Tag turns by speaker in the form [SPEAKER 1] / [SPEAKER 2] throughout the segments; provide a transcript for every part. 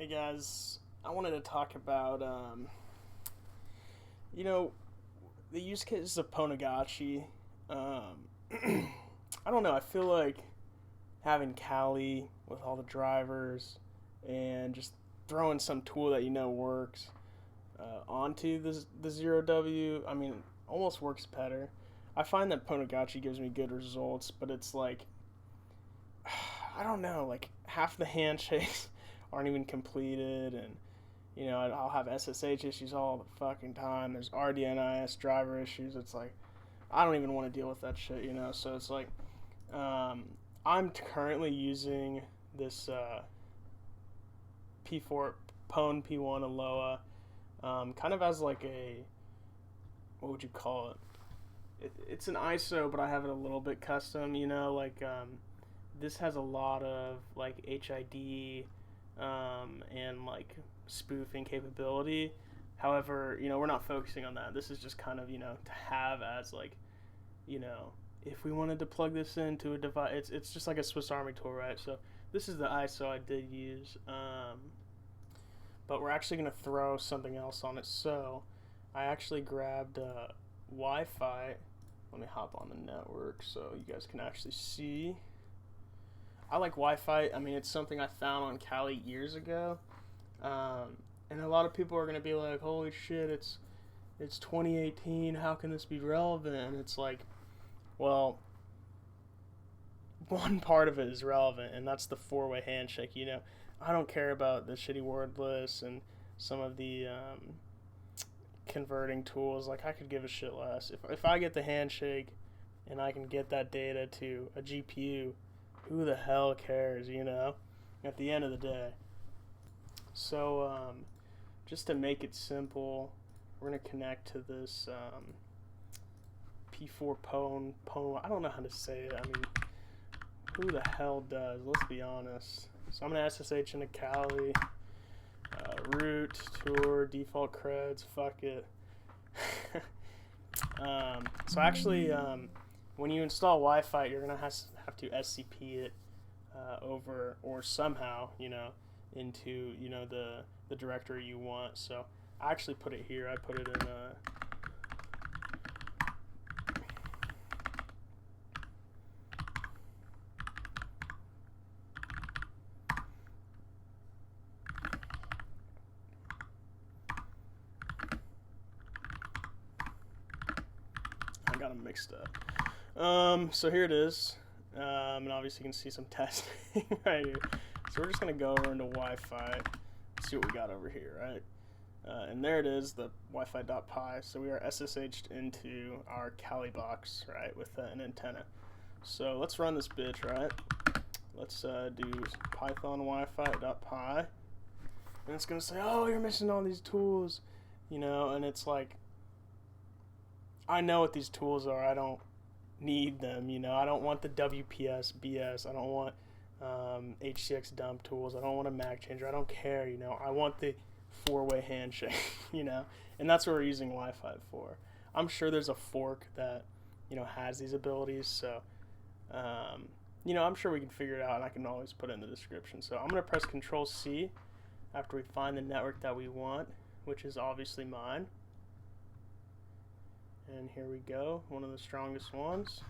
[SPEAKER 1] Hey guys, I wanted to talk about, you know, the use cases of pwnagotchi. I don't know. I feel like having Kali with all the drivers and just throwing some tool that works onto the zero W. I mean, almost works better. I find that pwnagotchi gives me good results, but it's like I don't know. Like half the handshakes aren't even completed, and I'll have SSH issues all the fucking time. There's RDNIS driver issues. It's like I don't even want to deal with that shit. So it's like um, I'm currently using this P4 Pwn P1 Aloha, kind of as like a, what would you call it? It's an ISO, but I have it a little bit custom. This has a lot of like HID and like spoofing capability. However, we're not focusing on that. This is just kind of, to have as like, you know, if we wanted to plug this into a device, it's just like a Swiss Army tool, right? So this is the ISO I did use, but we're actually going to throw something else on it. So I actually grabbed Wi-Fi. Let me hop on the network so you guys can actually see. I like Wi-Fi. I mean, it's something I found on Kali years ago, and a lot of people are gonna be like, "Holy shit, it's 2018. How can this be relevant?" And it's like, well, one part of it is relevant, and that's the four-way handshake. I don't care about the shitty word lists and some of the converting tools. Like, I could give a shit less. If I get the handshake and I can get that data to a GPU, who the hell cares, at the end of the day. So, just to make it simple, we're going to connect to this P4 Pwn. I don't know how to say it. I mean, who the hell does? Let's be honest. So I'm going to SSH into Kali, root, tour, default creds, fuck it. So actually, when you install Wi-Fi, you're going to have to SCP it over, or somehow, into, the directory you want. So I actually put it here. I put it in I got them mixed up. So here it is. And obviously you can see some testing right here. So we're just going to go over into Wi-Fi, see what we got over here, right? And there it is, the Wi-Fi.py. So we are SSH'd into our Kali box, right, with an antenna. So let's run this bitch, right? Let's do Python Wi-Fi.py. And it's going to say, oh, you're missing all these tools, and it's like, I know what these tools are. I don't need them, I don't want the WPS BS. I don't want HCX dump tools. I don't want a MAC changer. I don't care, I want the four-way handshake, and that's what we're using Wi-Fi for. I'm sure there's a fork that, has these abilities, so, I'm sure we can figure it out, and I can always put it in the description. So I'm going to press Control-C after we find the network that we want, which is obviously mine. And here we go, one of the strongest ones.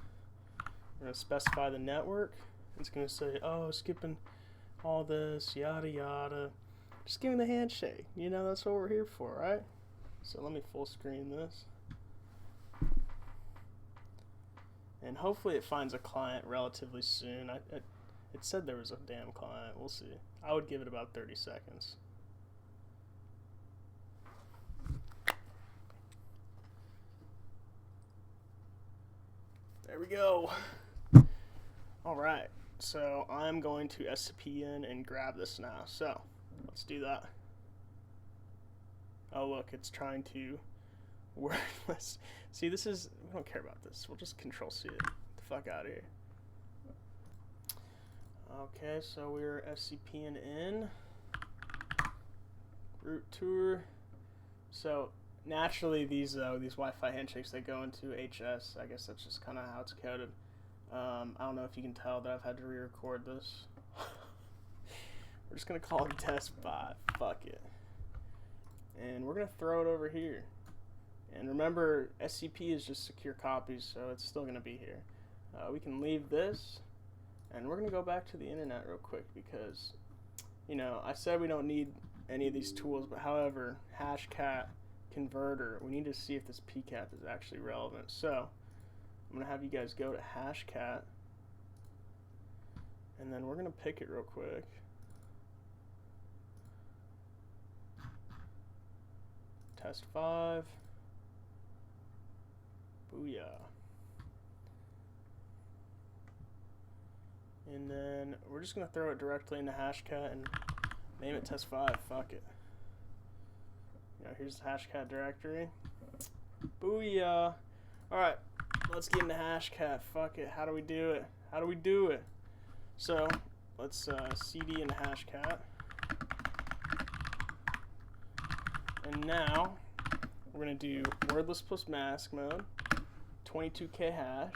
[SPEAKER 1] We're going to specify the network. It's going to say, oh, skipping all this, yada yada. Just give me the handshake. That's what we're here for, right? So let me full screen this. And hopefully it finds a client relatively soon. It said there was a damn client. We'll see. I would give it about 30 seconds. There we go. Alright, so I'm going to SCP in and grab this now. So, let's do that. Oh look, it's trying to wordlist. See, we don't care about this. We'll just Control-C it. Get the fuck out of here. Okay, so we're SCPing in. Root tour. So, naturally, these Wi-Fi handshakes, they go into HS. I guess that's just kind of how it's coded. I don't know if you can tell that I've had to re-record this. We're just gonna call it test 5. Fuck it. And we're gonna throw it over here. And remember, SCP is just secure copies, so it's still gonna be here. We can leave this, and we're gonna go back to the internet real quick because, you know, I said we don't need any of these tools, but however, Hashcat converter, we need to see if this pcap is actually relevant. So I'm gonna have you guys go to Hashcat, and then we're gonna pick it real quick. Test 5. Booyah. And then we're just gonna throw it directly into Hashcat and name it test 5. Fuck it. You know, here's the Hashcat directory. Booyah. Alright, let's get into Hashcat. Fuck it. How do we do it? How do we do it? So let's cd into Hashcat. And now we're gonna do wordlist plus mask mode, 22k hash.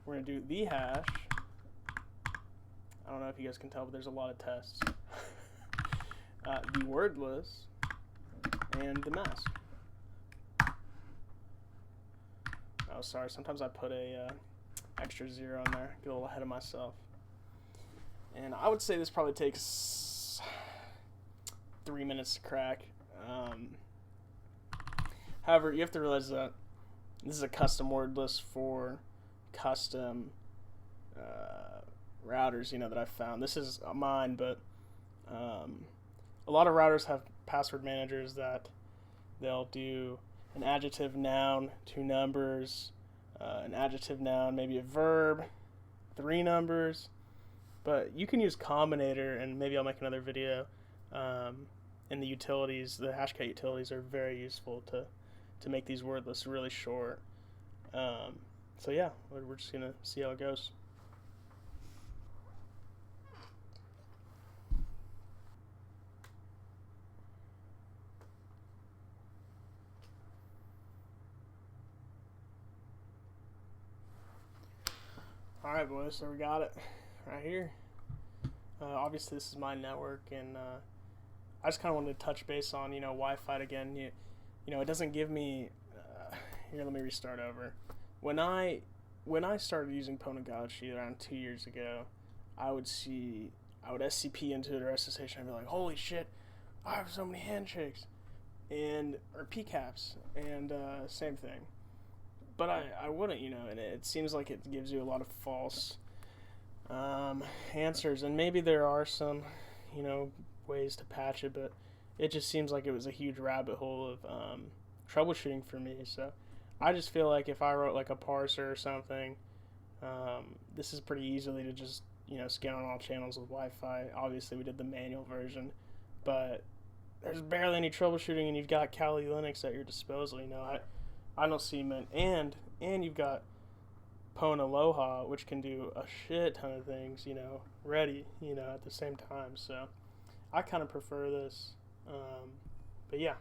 [SPEAKER 1] We're gonna do the hash. I don't know if you guys can tell, but there's a lot of tests. The wordlist and the mask. Oh, sorry. Sometimes I put a extra 0 in there. Get a little ahead of myself. And I would say this probably takes 3 minutes to crack. However, you have to realize that this is a custom word list for custom routers, you know, that I found. This is mine, but a lot of routers have password managers that they'll do an adjective, noun, 2 numbers, an adjective, noun, maybe a verb, 3 numbers. But you can use Combinator, and maybe I'll make another video. And the utilities, the Hashcat utilities, are very useful to make these word lists really short. So yeah, we're just gonna see how it goes. Alright boys, so we got it right here. Obviously this is my network, and I just kind of wanted to touch base on, you know, Wi-Fi again. You know, it doesn't give me, here, let me restart over. When I started using pwnagotchi around 2 years ago, I would SCP into it or SSH, and I'd be like, holy shit, I have so many handshakes, or PCAPs, and same thing. But I wouldn't, you know, and it seems like it gives you a lot of false answers, and maybe there are some, you know, ways to patch it, but it just seems like it was a huge rabbit hole of troubleshooting for me. So I just feel like if I wrote like a parser or something, this is pretty easily to just, you know, scan on all channels with Wi-Fi. Obviously we did the manual version, but there's barely any troubleshooting, and you've got Kali Linux at your disposal. You know, I don't see many, and you've got pwnagotchi, which can do a shit ton of things, you know, ready, you know, at the same time. So I kind of prefer this, but yeah.